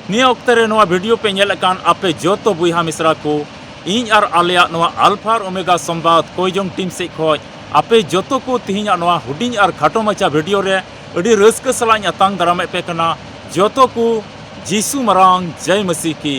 निया ऑक्ते रे नोआ वीडियो पे नेलकान आपे जोतो बुइहा मिश्रा को इन आर आलिया नोआ अल्फा और ओमेगा संवाद कोयजोंग टीम से खोज आपे जोतो को तिहिना नोआ हुडिंग आर खाटो मचा वीडियो रे अडी रस्क सलाñ अतांग दारामे पे कना जोतो को जीसु मरांग जय मसीह की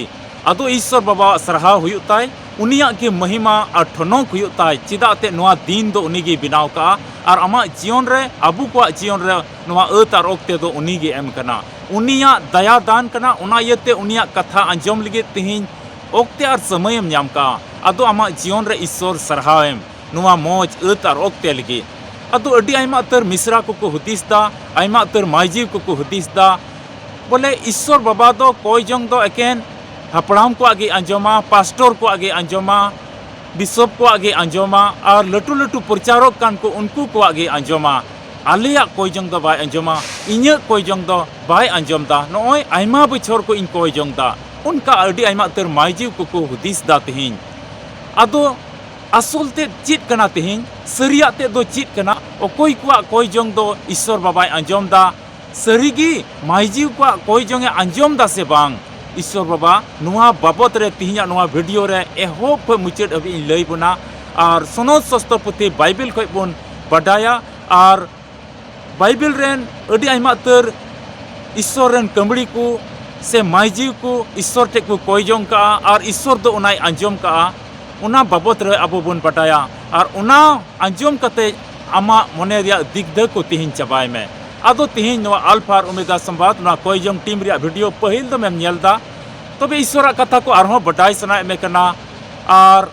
अदो ईश्वर बाबा सरहा हुयुग ताय उनिया की महिमा और ठनोक हुयुग ताय चिदाते नोआ दिन दो उनिगी बिनाव का और आमा जीवन रे अबु को जीवन रे नोआ अत और ओक्ते दो उनिगी एम कना उनिया दया दान कना उना येते उनिया कथा अंजम लगे तिहिन ओक्ते और समयम न्याम का अदो आमा जीवन रे ईश्वर सरहाएम नोआ मौज अत और ओक्ते लगे अदो अडी आयमा तर मिश्रा को हुदिस दा आयमा तर माइजीव को हुदिस दा बोले ईश्वर बाबा दो कोयजोंग दो एकेन हपड़ाम को आगे अंजमा पास्टर को आगे अंजमा बिशप को आगे अंजमा और लटू लटू प्रचारक कान को उनको को आगे अंजमा आलिया कोयजोंग दो बाय अंजमा इन्य कोयजोंग दो बाय अंजम दा नोय आयमा बछर को इन कोयजोंग दा उनका अडी आयमा तर माइजीव को हुदिस दा तिहिन अदो असुल ते चित कना तिहिन सरिया ते दो चित कना ओकोय को कोयजोंग दो ईश्वर बाबाय अंजम दा सरिगी माइजीव को कोयजोंग अंजम दा से बांग ईश्वर बाबा नुआ बाबत रे तिहिना नुआ वीडियो रे एहोप मुचाद अभी लई बना और सनद शास्त्र पुथि बाइबल खय बन बडाया और बाइबल रेन अडी आयमा तर ईश्वर रेन कमड़ी को से माइजीव को ईश्वर टे को कोयजोंग का और ईश्वर दो उनाय अंजम का उना बाबत रे अबो बन बडाया और उना अंजम कते आमा मने रिया दिग्ध को तिहिन चबाय में अदो तिहिन नोआ अल्फा और ओमेगा संवाद ना कोयजोंग टीम रिया वीडियो पहिल दो मेम नेलदा तबे ईश्वर कथा को आरहों बटाई सनाय में कना और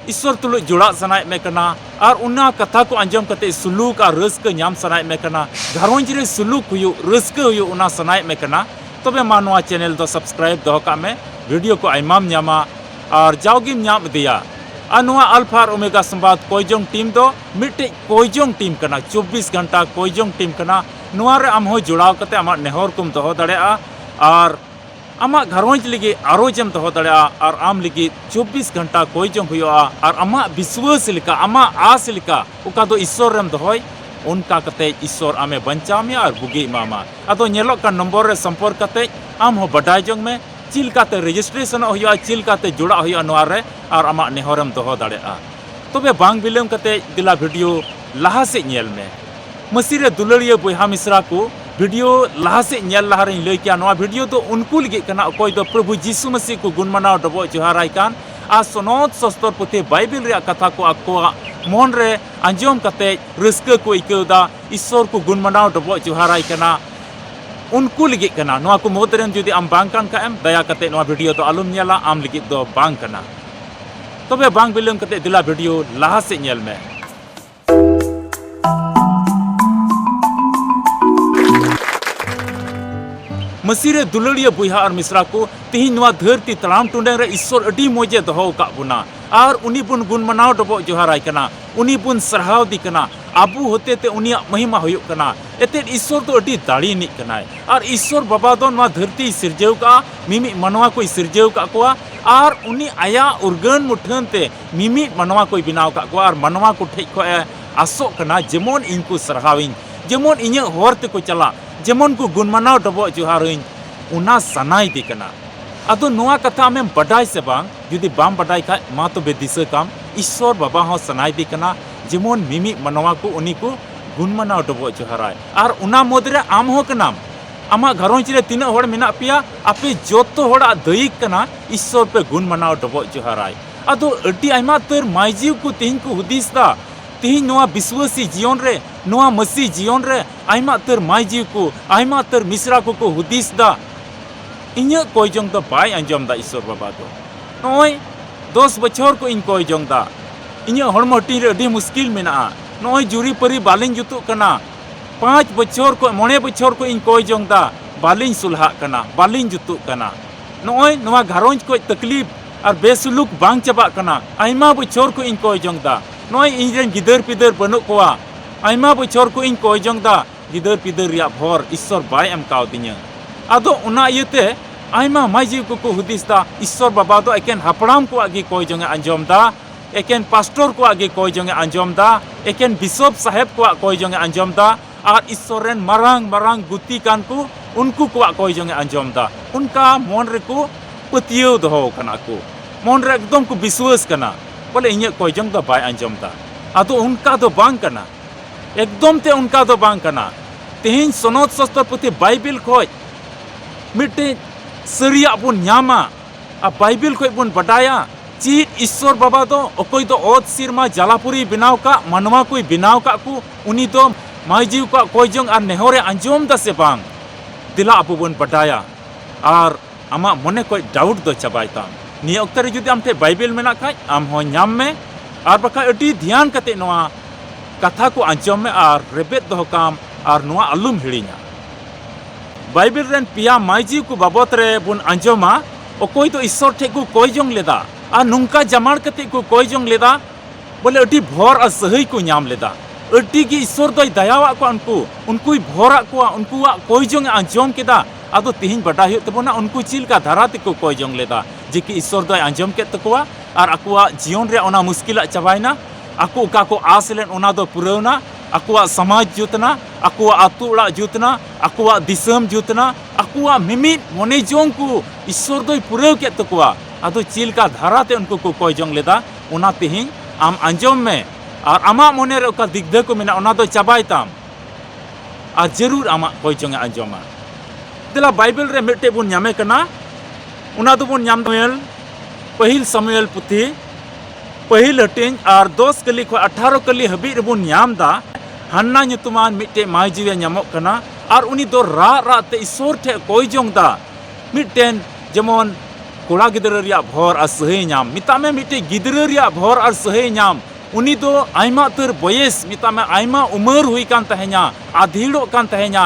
ईश्वर तुलु जुड़ा सनाय में कना और उना कथा को अंजम कते सुलूक और रस्क न्याम सनाय में कना घरवंज रे सुलूक हुयु रस्क हुयु उना सनाय में कना तबे मानवा चैनल दो सब्सक्राइब दो का में वीडियो को आइमाम न्यामा और जावगिम न्याम दिया अनुआ अल्फा और ओमेगा संवाद कोयजोंग टीम दो मिटे कोयजोंग टीम कना 24 घंटा कोयजोंग टीम कना नुआ रे आम हो जुड़ाव कते आमा नेहर कुम दो दड़ेआ और आमा घरवंज लगी आरो जम दो दड़ेआ और आम लगी 24 घंटा कोयजोंग हुआ और आमा विश्वास लिका आमा आस लिका उका दो ईश्वर रेम दोहय उनका कते ईश्वर आमे बंचा में और बुगी मामा अदो नेलो का नंबर रे संपर्क कते आम हो बडाय जोंग में चिलकाते रजिस्ट्रेशन हुआ चिलकाते जुड़ा हुआ नुआ रे और आमा नेहरम दो दड़ेआ तबे बांग बिलम कते दिला वीडियो लहा से नेल में मसीरे दुलड़िया बुहा मिश्रा को वीडियो लहा से नेल लहा रे लई किया नोआ वीडियो तो उनको लगे कना अकोय दो प्रभु यीशु मसीह को गुण मनाव डबो जोहाराय कान आ सनद शास्त्र पुथि बाइबल रे कथा को आको मन रे अंजम कते रस्क को इकौदा ईश्वर को गुण मनाव डबो जोहाराय कना उनको लगे कना नोआ को मोदरेन जुदी आम बांग कान का एम दया कते नोआ वीडियो तो आलम नेला आम लगे दो बांग कना तबे बांग बिलम कते दिला वीडियो लहा से नेल में मसीरे दुलड़िया बुहा और मिश्रा को तिहिन नोआ धरती तलाम टुंडे रे ईश्वर अडी मोजे दोहो का बुना और उनी बुन गुण मनाव डबो जोहाराय कना उनी बुन सरहाव दी कना आबू होते ते उनिया महिमा हुयुग कना एते ईश्वर तो अडी दाड़ी नि कनाय और ईश्वर बाबा दो नोआ धरती सिरजेव का मिमि मनवा कोई सिरजेव का कोआ और उनी आया उर्गन मुठन ते मिमि मनवा कोई बिनाव का कोआ और मनवा को ठेक को आसो कना जेमन इनको सरहाविन जेमन इnye हर ते को चला जेमन को गुण मनाव डबो जोहारिन उना सनाई दी कना अदो नोआ कथा में बडाई से बांग जुदी बाम बडाई का मा तो बेदिसे काम ईश्वर बाबा हो सनाई दी कना जेमन मिमि मनवा को उनी को गुण मनाव डबो जोहाराय और उना मोदरे आम हो कनाम आमा घरोंच रे तीना होड़ मेना पिया आपे जोतो होड़ा दयिक कना ईश्वर पे गुण मनाव डबो जोहाराय अदो अडी आयमा तर माइजीव को तिहिन को हुदिस दा तिहिन नोआ विश्वासी जीवन रे नोआ मसीह जीवन रे आयमा तर माइजीव को आयमा तर मिश्रा को हुदिस दा इन्य कोयजोंग तो बाय अंजम दा ईश्वर बाबा दो नोय 10 बछर को इन कोयजोंग दा इन्य हड़मटी रे अडी मुश्किल मेना नोय जुरी परी बालिन जुतु कना 5 बछर को 9 बछर को इन कोयजोंग दा बालिन सुलहा कना बालिन जुतु कना नोय नोआ घरोंज को तकलीफ और बेसुलुक बांग चबा कना आयमा बछर को इन कोयजोंग दा नोय इनरेन गिदर पिदर बनु कोआ आयमा बछर को इन कोयजोंग दा गिदर पिदर रिया भर ईश्वर बाय एम काव दिnya अदो उना इयते आयमा माइजीव को हुदिस दा ईश्वर बाबा दो एकेन हपड़ाम को आगे कोयजोंग अंजम दा एकेन पास्टर को आगे कोयजोंग अंजम दा एकेन बिशप साहेब को कोयजोंग अंजम दा और ईश्वर रेन मरांग मरांग गुती कान को उनको को कोई जंग अंजम दा उनका मन रे को पतियो दो कना को मन रे एकदम को विश्वास कना बोले इन कोई जंग दो बाय अंजम दा आदो उनका दो बांग कना एकदम ते उनका दो बांग कना तेहिन सनद शास्त्र पुथि बाइबिल खोज मिट्टे सरिया बुन न्यामा आ बाइबिल खोज बुन बटाया चीज ईश्वर बाबा दो अकोई दो ओत सिरमा जलापुरी बिनाव का मनवा कोई बिनाव का को उनी दो माइजीव का कोई जंग आ नेहरे अंजम दा से बांग दिला अबु बुन बटाया और आमा मने कोई डाउट दो चबायता नि अक्तरे जुदी आमते बाइबिल मेना खाय आम हो न्याम में और बखा अटी ध्यान कते नोआ कथा को अंजम में और रेबेत दो काम और नोआ अलुम हिड़िया बाइबिल रेन पिया माइजी को बाबत रे बुन अंजमा अकोई तो ईश्वर ठे को कोई जंग लेदा आ नुंका जमाड़ कते को कोई जंग लेदा बोले अटी भोर आ सही को न्याम लेदा अटी की ईश्वर दो दयावा को उनको भोरा को उनको कोई जंग अंजम केदा आदो तिहिन बटा हुई तबना उनको चिल का धारा ते को कोई जंग लेदा जे कि ईश्वर दो अंजम के तकवा और अकुआ जीवन रे ओना मुश्किल चबायना अको का को आस लेन ओना दो पुरौना अकुआ समाज जुतना अकुआ आतु उड़ा जुतना अकुआ दिसम जुतना अकुआ मिमित मने जोंग को ईश्वर दो पुरौ के तकवा आदो चिल का धारा ते उनको को कोई जंग लेदा ओना तिहिन आम अंजम में और आमा मने रे का दिग्ध को मेना ओना दो चबायताम और जरूर आमा कोई जंग अंजमा दिला बाइबिल रे मिट्टे बुन न्यामे कना उना दो बुन न्याम पहिल समुएल पुथी पहिल हटिंग और 10 कली को 18 कली हबी रे बुन न्याम दा हन्ना nyutuman मिट्टे माइजीवे न्यामोक कना और उनी दो रा रा ते ईश्वर ठे कोई जंग दा मिट्टेन जेमन कोड़ा गिदरा रिया भोर और सही न्याम मिता में मिट्टे गिदरा रिया भोर और सही न्याम उनी दो आइमा तर बयस मिता में आइमा उमर हुई कान तहे냐 आधीड़ो कान तहे냐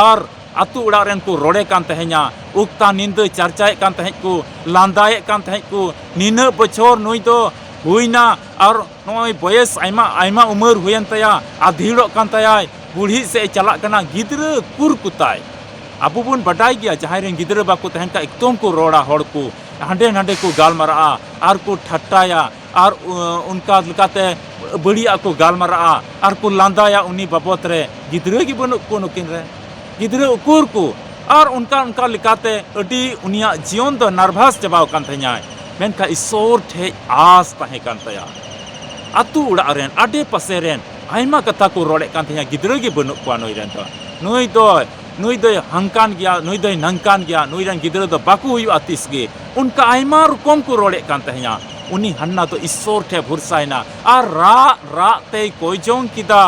और आतु उड़ा रेन को रोड़े कान तहे냐 उक्ता निंद चर्चाए कान तहे को लांदाए कान तहे को निना बछोर नुई दो हुईना और नोय बयस आइमा आइमा उमर हुयन तया आधीड़ो कान तया बुढ़ी से चला कना गिदरा कुर कुताय अबु बुन बटाई गया जहां रेन गिदरा बाको तहन का एकदम को रोड़ा होड़ को हांडे नांडे को गालमारा और को ठट्टाया और उनका लकाते बड़िया को गालमारा और को लांदाया उनी बाबत रे गिदरा की बनु को नुकिन रे गिदरा उकुर को और उनका लिकाते अडी उनिया जीवन दो नर्वस चबाव कान तह냐 मेनका ईश्वर ठे आस तहे कान तया आतु उड़ा रेन आडे पासे रेन आइमा कथा को रोड़े कान तह냐 गिदरा की बनु को नोई रेन तो नुई दो हंकान गया नुई दो नंकान गया नुई रेन गिदरा दो बाकू हुई आतिस गे उनका आइमा रुकम को रोड़े कान तह냐 उनी हन्ना तो ईश्वर ठे भरसायना और रा ते कोई जोंग किदा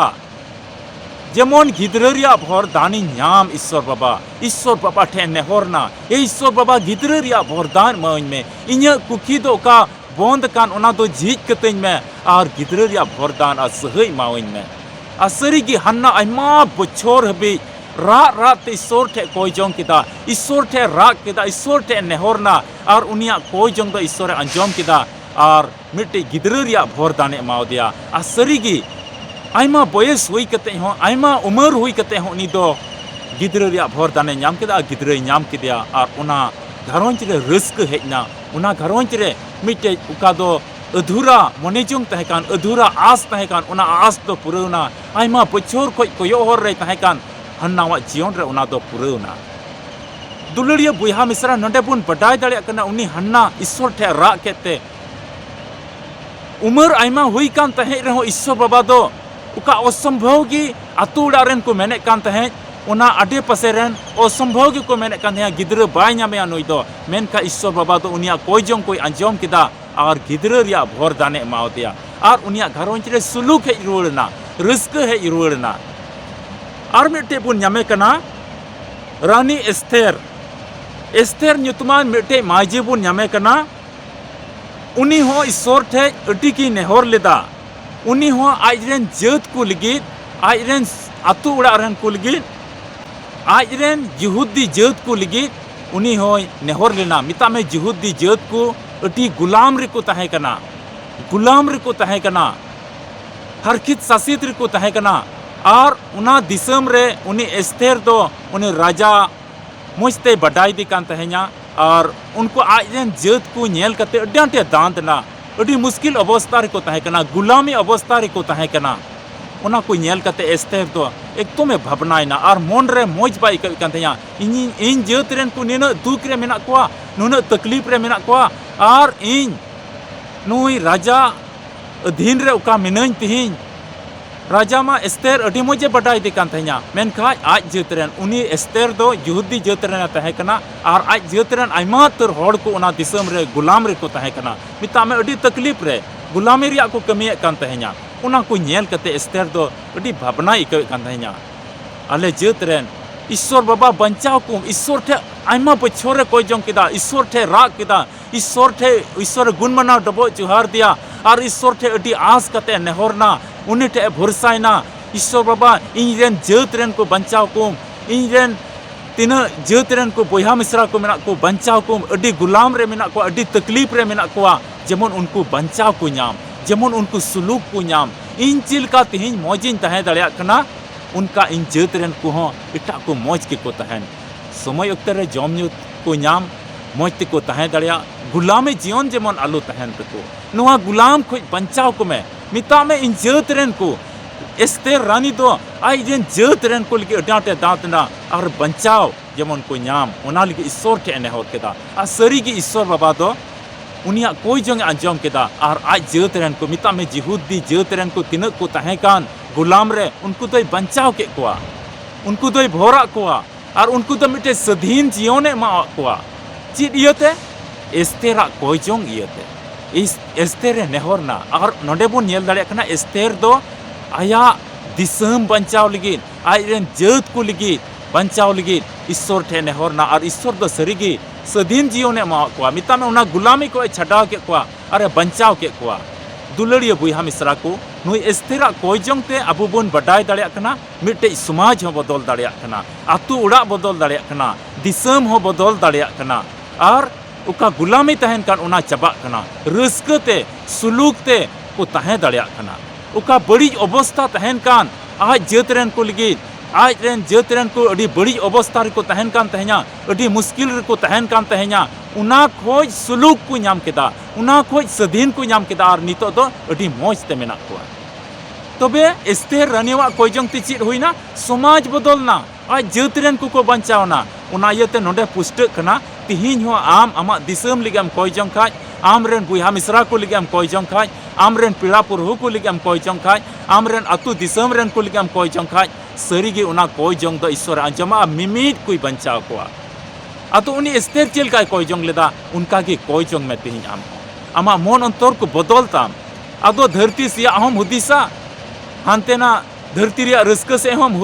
जेमन गिदरा रिया भर दानी न्याम ईश्वर बाबा ठे नेहरना ए ईश्वर बाबा गिदरा रिया भर दान माइन में इन्या कुकी दो का बंद कान ओना दो झीज कतेñ में और गिदरा रिया भर दान आ सही माइन में असरी की हन्ना आइमा बछोर हबी रा ते ईश्वर ठे कोई जोंग किदा ईश्वर ठे राग किदा ईश्वर ठे नेहरना और उनिया कोई जोंग दो ईश्वर अंजम किदा और मिट्टे गिदरा रिया भर दाने एमाव दिया आ सरी की आइमा बयस हुई कते हो आइमा उमर हुई कते हो उनी दो गिदरा रिया भर दाने न्याम किदा गिदरा न्याम किदिया और उना घरोंच रे रस्क हेजना उना घरोंच रे मिट्टे उका दो अधूरा मने जोंग तहेकान अधूरा आस तहेकान उना आस दो पुरौना आइमा बछोर खोय कोयो हर रे तहेकान हन्नावा जीवन रे उना दो पुरौना दुलड़िया बुया मिश्रा नडे बुन बडाय दाड़िया कना उनी हन्ना ईश्वर ठे रा केते उमर आइमा हुई कान तहे रहो ईश्वर बाबा दो उका असंभव की आतु उड़ा रेन को मेने कान तहे उना आडे पासे रेन असंभव की को मेने कान तहे गिदरा बाय न्यामेया नुई दो मेनका ईश्वर बाबा दो उनिया कोई जोंग कोई अंजम किदा और गिदरा रिया भर दाने एमाव दिया और उनिया घरोंच रे सुलूक हे रुवड़ना रस्क हे रुवड़ना और मिट्टे बुन न्यामे कना रानी एस्तेर nyutuman मिट्टे माइजी बुन न्यामे कना उनी हो ईश्वर ठे अटी की नेहर लेदा उनी हो आजरेन जात को लगित आजरेन आतु उड़ा रेन को लगित आजरेन यहूदी जात को लगित उनी हो नेहर लेना मिता में यहूदी जात को अटी गुलाम रे को तहे कना हरखित शासित रे को तहे कना और उना दिसम रे उनी एस्तेर दो उनी राजा मुझते बडाई दी कान तहे냐 और उनको आजन जात को नेल कते अड्डांटे दांतना अडी मुश्किल अवस्था रे को तहे कना गुलामी अवस्था रे को तहे कना ओना को नेल कते एस्तेर दो एकदमे भावनायना और मन रे मौज बाय इकल कान तया इन जात रेन को निना दुख रे मेना कोआ नुना तकलीफ रे मेना कोआ और इन नुई राजा अधीन रे उका मिनाइन तिहिन राजा मा एस्तेर अडी मौजे बडाय दे कान तया मेनखा आज जात रेन उनी एस्तेर दो यहूदी जात रेन तहे कना और आज जात रेन आयमा तर होड़ को ओना दिसम रे गुलाम रे को तहे कना मिता में अडी तकलीफ रे गुलामी रिया को कमिया कान तहे냐 उना को नेल कते एस्तेर दो अडी भावना इकल कान तहे냐 आले जात रेन ईश्वर बाबा बंचाव को ईश्वर ठे आयमा बछोर रे कोई जंग किदा ईश्वर ठे राग किदा ईश्वर गुण मना डबो जुहार दिया और ईश्वर ठे अडी आस कते नेहरना उनी ठे भरसायना ईश्वर बाबा इन रेन जात रेन को बंचाव को इन रेन तीना जात रेन को बोया मिश्रा को मेना को बंचाव को अडी गुलाम रे मेना को अडी तकलीफ रे मेना को जेमन उनको बंचाव को नाम जेमन उनको सुलूक को नाम इन चिलका तिहिन मौजिन तहे दड़िया कना उनका इन जात रेन को हो इटा को मौज के को तहन समय अक्तर रे जम न्यू को नाम मौज ते को तहे दड़िया गुलामी जीवन जेमन आलू तहन तको नुआ गुलाम खोज बंचाव को में मिता में इन जात रेन को एस्तेर रानी दो आई जेन जात रेन को लगे अडाटे दातना और बंचाव जेमन को नाम ओना लगे ईश्वर ठे नेहर केदा आ सरी की ईश्वर बाबा दो उनिया कोई जंग अंजम केदा और आज जात रेन को मिता में यहूदी जात रेन को तिनक को तहे कान गुलाम रे उनको दोय बंचाव के कोआ उनको दोय भोरा कोआ और उनको तो मिटे स्वाधीन जीवन मा कोआ चित इयते एस्तेरा कोई जंग इयते इस एस्तेर नेहरना और नोडे बन नेल दाड़े कना एस्तेर दो आया दिसम बंचाव लगी आज रेन जात को लगी बंचाव लगी ईश्वर ठे नेहरना और ईश्वर दो सरीगी स्वाधीन जीवन एमा मिता में उना गुलामी को छडाव के कोआ अरे बंचाव के कोआ दुलड़िया बुहा मिश्रा को नुई एस्तेरा कोई जंगते अबु बन बडाय दाड़िया कना मिटे समाज हो बदल दाड़िया कना आतु उड़ा बदल दाड़िया कना दिसम हो बदल दाड़िया कना और उका गुलामी तहन कान उना चबा कना रस्कते सुलूकते को तहे दाड़िया कना उका बड़ी अवस्था तहन कान आज जात रेन को लगी आज रेन जात रेन को अड़ी बड़ी अवस्था को तहन कान तहे냐 अड़ी मुश्किल को तहन कान तहे냐 उना खोज सुलूक को नाम केदा उना खोज स्वाधीन को नाम केदा और नितो दो अड़ी मौज ते मेना को तबे एस्तेर रानीवा कोई जंग ती चित हुईना समाज बदलना आज जात रेन को बंचावना उना इयते नोडे पुष्ट कना तिहिन हो आम आमा दिसम लिगम कोई जंग खाज आम रेन बुहा मिश्रा को लिगम कोई जंग खाज आम रेन पिड़ा पुरहु को लिगम कोई जंग खाज आम रेन अतु दिसम रेन को लिगम कोई जंग खाज सरीगे उना कोई जंग दो ईश्वर आंजमा मिमिट कोई बंचाव कोआ अतो उनी एस्तेर चिलका कोई जंग लेदा उनका की कोई जंग में तिहिन आम आमा मन अंतर को बदलताम अदो धरती सिया हम हुदिसा हानतेना धरती रिया रस्क से हम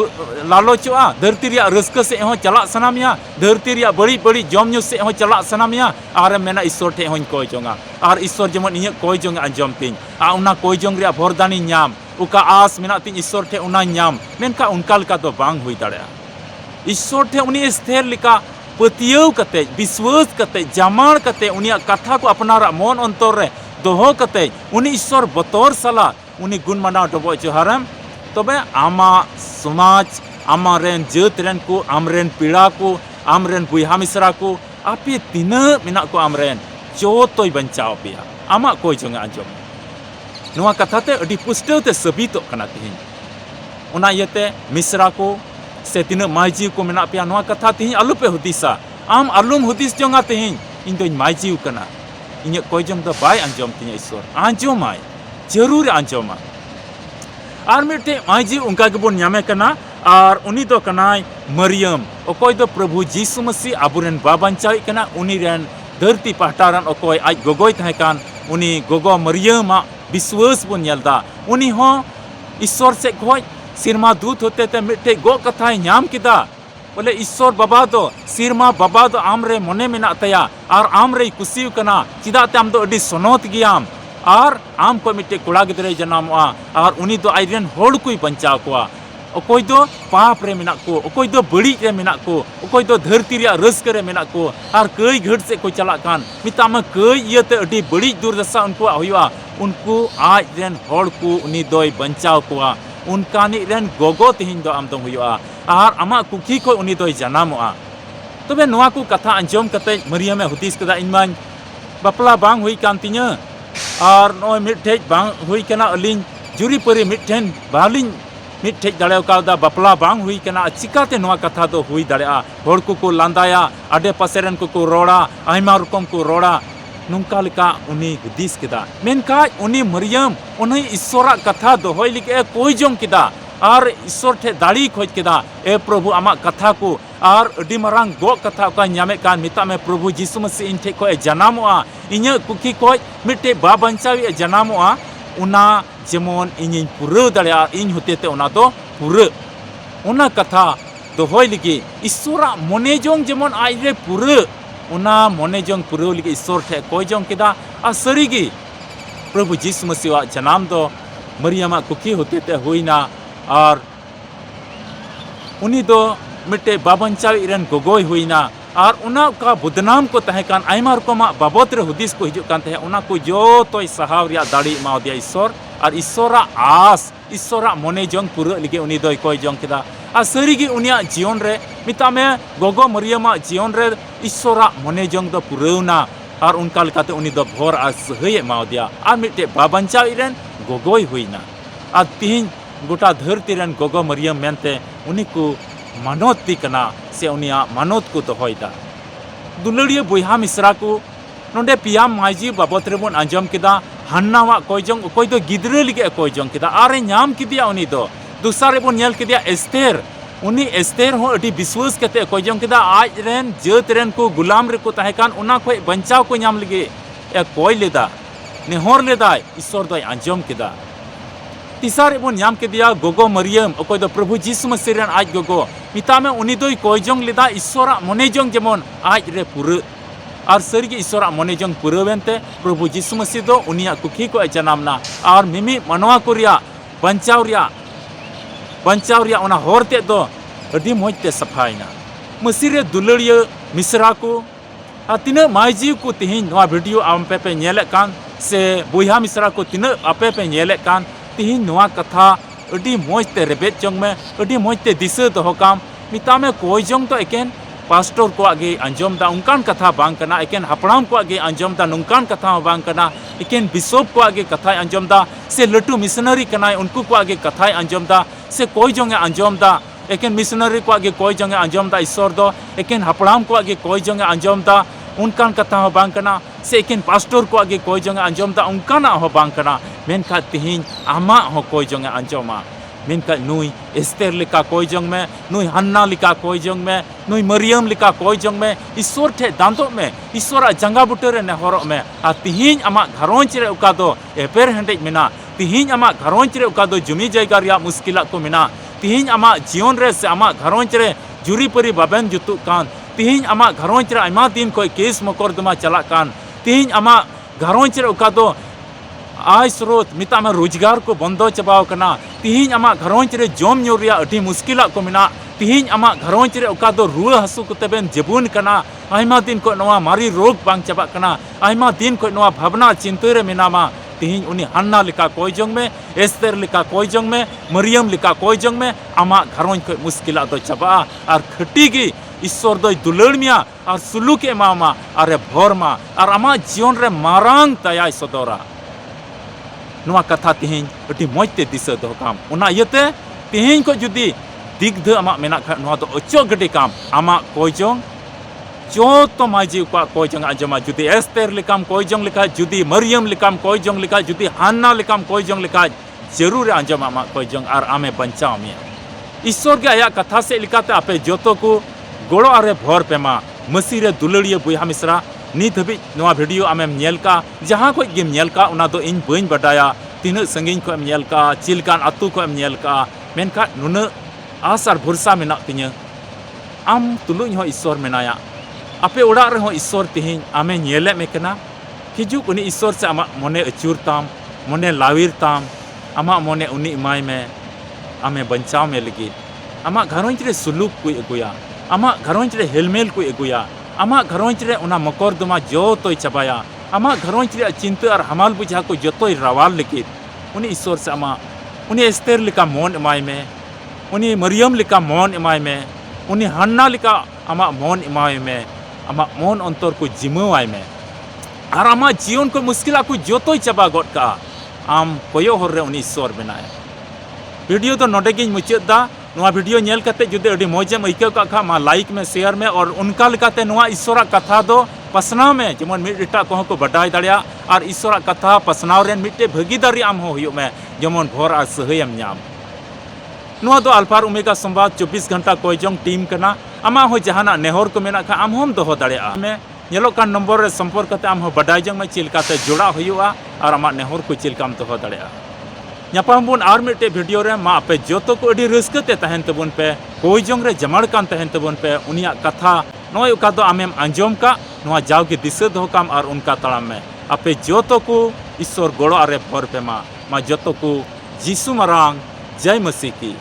लालोचोआ धरती रिया रस्क से हम चला सनामिया धरती रिया बड़ी बड़ी जमन्यु से हम चला सनामिया और मेना ईश्वर ठे हन कोई जंगा और ईश्वर जेमन इया कोई जंग अंजम तिन आ उना कोई जंग रिया भरदानी नाम उका आस मेना तिन ईश्वर ठे उना नाम मेनका उनका लका तो बांग हुई दाड़े ईश्वर ठे उनी स्थिर लिका पतियव कते विश्वास कते जमाण कते उनिया कथा को अपनारा मन अंतर रे दोहो कते उनी ईश्वर बतौर सला उनी गुण मना डबो जोहारम तबे आमा समाज आमा रेन जात रेन को आमरेन पीड़ा को आमरेन बुहा मिश्रा को आपे तीना मेना को आमरेन जोतोय बंचाव पिया आमा कोई जंग आंजम नुआ कथाते अडी पुष्टते सबितो कना तिहिन उना इयते मिश्रा को से तीना मायजी को मेना पिया नुआ कथा तिहिन आलु पे हुदिसा आम आलुम हुदिस जंगा तिहिन इन दोय मायजी कना इnya कोई जंग द बाय आंजम तिया ईश्वर आंजमाय जरूर आंजमा और मिट्टे मायजी उनका के बोन नामे कना और उनी दो कनाय मरियम ओकोय दो प्रभु जीसु मसीह आबुरेन बाबांचाई कना उनी रेन धरती पहटारन ओकोय आज गोगोय तहे कान उनी गोगो मरियम विश्वास बोन नेलदा उनी हो ईश्वर से खोज सिरमा दूत होते ते मिट्टे गो कथाय नाम किदा बोले ईश्वर बाबा दो सिरमा बाबा दो आमरे मने मेना तया और आमरे कुसिव कना चिदाते आम दो अडी सनोत गियाम और आम को मिट्टे कुड़ा गिदरे जनामोआ और उनी दो आइरेन होड़ कोई बंचाव कोआ ओकोय दो पाप रे मेना को ओकोय दो बड़ी रे मेना को ओकोय दो धरती रे रस्क रे मेना को और कई घट से को चला कान मितामा कई इयते अडी बड़ी दुर्दशा उनको हुआ उनको आज रेन होड़ को उनी दोय बंचाव कोआ उनकानी रेन गोगो तिहिन दो आम दो हुआ और आमा कुकी को उनी दोय जनामोआ तबे नोआ को कथा अंजम कते मरियम हुदिस कदा इनमान बापला बांग हुई कान तिnya और नोय मिठे बांग हुई कना अलिन जुरी परी मिठेन बालिन मिठे दाड़े का बापला बांग हुई कना चिकाते नोआ कथा दो हुई दाड़ेआ होड़ को लांदाया आडे पासेरन को रोड़ा आयमा रकम को रोड़ा नोंका लेका उनी हुदिस केदा मेनका उनी मरियम उनी ईश्वरा कथा दोहय लिके कोई जों केदा और ईश्वर ठे दाड़ी खोज केदा ए प्रभु आमा कथा को और अडी मारांग गो कथा का ᱧᱟᱢᱮ कान मिता में प्रभु यीशु मसीह इन ठे को जनामोआ इᱧ कुकी को मिटे बा बंचावी जनामोआ उना जेमन इᱧ पुरा दाड़ेआ इन होतेते उना दो पुरा उना कथा दोहय लिगे ईश्वरा मने जों जेमन आइरे पुरा उना मने जों पुरा लिगे ईश्वर ठे कोई जों केदा आ सरीगी प्रभु यीशु मसीह जनाम दो मरियमा कुकी होतेते हुईना और उनी दो मिटे बाबंचावी रन गोगोय हुईना और उना का बदनाम को तहेकान आयमा रकमा बाबत रे हुदिस को हिजुक कान तहे उना को जो तोय सहाव रिया दाड़ी माव दिया ईश्वर और ईश्वरा आस ईश्वरा मने जों पुरा लिगे उनी दोय कोय जों केदा आ सरीगी उनिया जीवन रे मिता में गोगो मरियमा जीवन रे ईश्वरा मने जों दो पुरावना और उनका लेकाते उनी दो भोर आ सहय माव दिया और मिटे बाबंचावी रन गोगोय हुईना और तिहिन गोटा धरती रन गोगो मरियम मेनते उनी को मानोती कना से उनिया मानोत को दोहयदा दुलड़िया बोहा मिश्रा को नोंडे पिया माइजी बाबत रेबन आंजम केदा हन्नावा कोयजों कोई दो गिद्रे लिगे कोयजों केदा आरे नाम किदिया उनी दो दूसरा रेबन नेल केदिया एस्तेर उनी एस्तेर हो अडी विश्वास कते कोयजों केदा आज रेन जत रेन को गुलाम रे को तहेकान उना खोय बंचाव को नाम लिगे ए कोय लेदा नेहर लेदाय ईश्वर दोय आंजम केदा तीसरे बन नाम के दिया गोगो मरियम अकोय दो प्रभु यीशु मसीह रेन आज गोगो मिता में उनी दोय कोयजों लेदा ईश्वरा मने जों जेमन आज रे पुर और सरीगे ईश्वरा मने जों पुरवेनते प्रभु यीशु मसीह दो उनिया कुखी को जनामना और मिमी मनवा को रिया बंचाव रिया उना होरते दो अडी मोजते सफाइना मसीह रे दुलड़िया मिश्रा को तिना माइजी को तिहिन नवा वीडियो आम पे नेले कान से बोहा मिश्रा को तिना आपे पे नेले कान तिहिन नवा कथा अडी मोजते रेबेत जों में अडी मोजते दिशा दो काम मिता में कोई जों तो एकेन पास्टर को आगे अंजम दा उनकान कथा बांग कना एकेन हपड़ाम को आगे अंजम दा नुनकान कथा बांग कना एकेन बिशप को आगे कथा अंजम दा से लटू मिशनरी कना उनको को आगे कथा अंजम दा से कोई जों अंजम दा एकेन मिशनरी को आगे कोई जों अंजम दा ईश्वर दो एकेन हपड़ाम को आगे कोई जों अंजम दा उनकान कथा हो बांग कना से एकेन पास्टर को आगे कोई जों अंजम दा उनकाना हो बांग कना मेनखा तिहिन आमा हो कोई जों अंजमा मेनखा नुई एस्तेर लिका कोई जों में नुई हन्ना लिका कोई जों में नुई मरियम लिका कोई जों में ईश्वर ठे दांतो में ईश्वरा जंगा बुटरे ने हरो में आ तिहिन आमा घरोंच रे उका दो एपेर हेंडेज मेना तिहिन आमा घरोंच रे उका दो जुमी जायगा रिया मुश्किला को मेना तिहिन आमा जीवन रे से आमा घरोंच रे जुरी परी बाबेन जुतु कान तिहिन आमा घरोंच रे आयमा दिन कोई केस मकरदमा चला कान तिहिन आमा घरोंच रे उका दो आय स्रोत मिता में रोजगार को बंदो चबाव कना तिहिन आमा घरोंच रे जम ᱧᱩ रिया अठी मुश्किला को मेना तिहिन आमा घरोंच रे उका दो रुआ हसु को तबेन जबुन कना आयमा दिन को नवा मारी रोग बांग चबा कना आयमा दिन को नवा भावना चिंता रे मेनामा तिहिन उनी हन्ना लिका कोई जों में एस्तेर लिका कोई जों में मरियम लिका कोई जों में आमा घरोंच को मुश्किला दो चबा और खटीगी ईश्वर दो दुलड़मिया और सुलूक एमामा अरे भोरमा और आमा जीवन रे मारांग तयाय सदोरा नवा कथा तिहिन अटी मोजते दिशा दो काम उना इयते तिहिन को जुदी दिग्ध आमा मेना खा नवा दो अचो गडी काम आमा कोई जों जो तो माजी को कोई जों आजमा जुदी एस्तेर लिकाम कोई जों लिखा जुदी मरियम लिकाम कोई जों लिखा जुदी हन्ना लिकाम कोई जों लिखा जरूर आंजम आमा कोई जों और आमे बंचाव मिया ईश्वर के आया कथा से लिखाते आपे जोतो को गोड़ो आरे भोर पेमा मसीह रे दुलड़िया बोहा मिश्रा नित हबी नवा वीडियो आमेम नेल का जहां कोई गेम नेल का उना दो इन बइन बडाया तीन संगिन को नेल का चिलकान अतु को नेल का मेनका नुन आसार भरसा मेना तिnya आम तुलुñ हो ईश्वर मेनाया आपे ओड़ा रे हो ईश्वर तिहिन आमे नेले मेकना हिजुक उनी ईश्वर से आमा मने अचूर ताम मने लावीर ताम आमा मने उनी इमाय में आमे बंचाव में लगी आमा घरोंच रे सुलूक को अगुया आमा घरोंच रे हेलमेल को अगुया आमा घरोंच रे उना मकरदमा जो तोय चबाया आमा घरोंच रे चिंता और हमाल बुझा को जतोय रावाल लगी उनी ईश्वर से आमा उनी एस्तेर लिका मन इमाय में उनी मरियम लिका मन इमाय में उनी हन्ना लिका आमा मन इमाय में आमा मन अंतर को जिमावाय में और आमा जीवन को मुश्किला को जतोय चबा गड का आम कोयो हर रे उनी ईश्वर बनाए वीडियो तो नोडेगिन मुचादा नोआ वीडियो नेल कते जुदे अडी मौजेम आइकाव का खा मा लाइक में शेयर में और उनका लेकाते नोआ ईश्वरा कथा दो पसनाव में जेमन मिड एटा को को बडाय दाड़िया और ईश्वरा कथा पसनाव रेन मिटे भागीदारी आम हो हुयो में जेमन भोर और सहायम नाम नोआ दो अल्फा ओमेगा संवाद 24 घंटा कोयजोंग टीम कना आमा हो जहाना नेहर को मेना खा आम हम दोहो दाड़िया में नेलो कान नंबर रे संपर्क कते आम हो बडाय जंग में चिलकाते जोड़ा हुआ और आमा नेहर को चिलकाम दोहो दाड़िया ᱧᱟᱯᱟᱢ ᱵᱚᱱ ᱟᱨ ᱢᱤᱫᱴᱮᱡ ᱵᱷᱤᱰᱤᱭᱳ ᱨᱮ ᱢᱟ ᱟᱯᱮ ᱡᱚᱛᱚ ᱠᱚ ᱟᱹᱰᱤ ᱨᱟᱹᱥᱠᱟᱹᱛᱮ ᱛᱟᱦᱮᱱ ᱛᱟᱵᱚᱱ ᱯᱮ ᱠᱳᱭᱡᱚᱝ ᱨᱮ ᱡᱟᱢᱟᱲ ᱠᱟᱱ ᱛᱟᱦᱮᱱ ᱛᱟᱵᱚᱱ ᱯᱮ ᱩᱱᱤᱭᱟᱜ ᱠᱟᱛᱷᱟ ᱱᱚᱜᱼᱚᱭ ᱚᱠᱟ ᱫᱚ ᱟᱢᱮᱢ ᱟᱸᱡᱚᱢ ᱠᱟᱜ ᱱᱚᱣᱟ ᱡᱟᱣᱜᱮ ᱫᱤᱥᱟᱹ ᱫᱚᱦᱚ ᱠᱟᱢ ᱟᱨ ᱚᱱᱠᱟ ᱛᱟᱲᱟᱢ ᱢᱮ ᱟᱯᱮ ᱡᱚᱛᱚ ᱠᱚ ᱤᱥᱥᱚᱨ ᱜᱚᱲᱚ ᱟᱨᱮ ᱵᱷᱚᱨ ᱯᱮ ᱢᱟ ᱡᱚᱛᱚ ᱠᱚ ᱡᱤᱥᱩ ᱢᱟᱨᱟᱝ ᱡᱟᱭ ᱢᱟᱥᱤ ᱠᱤ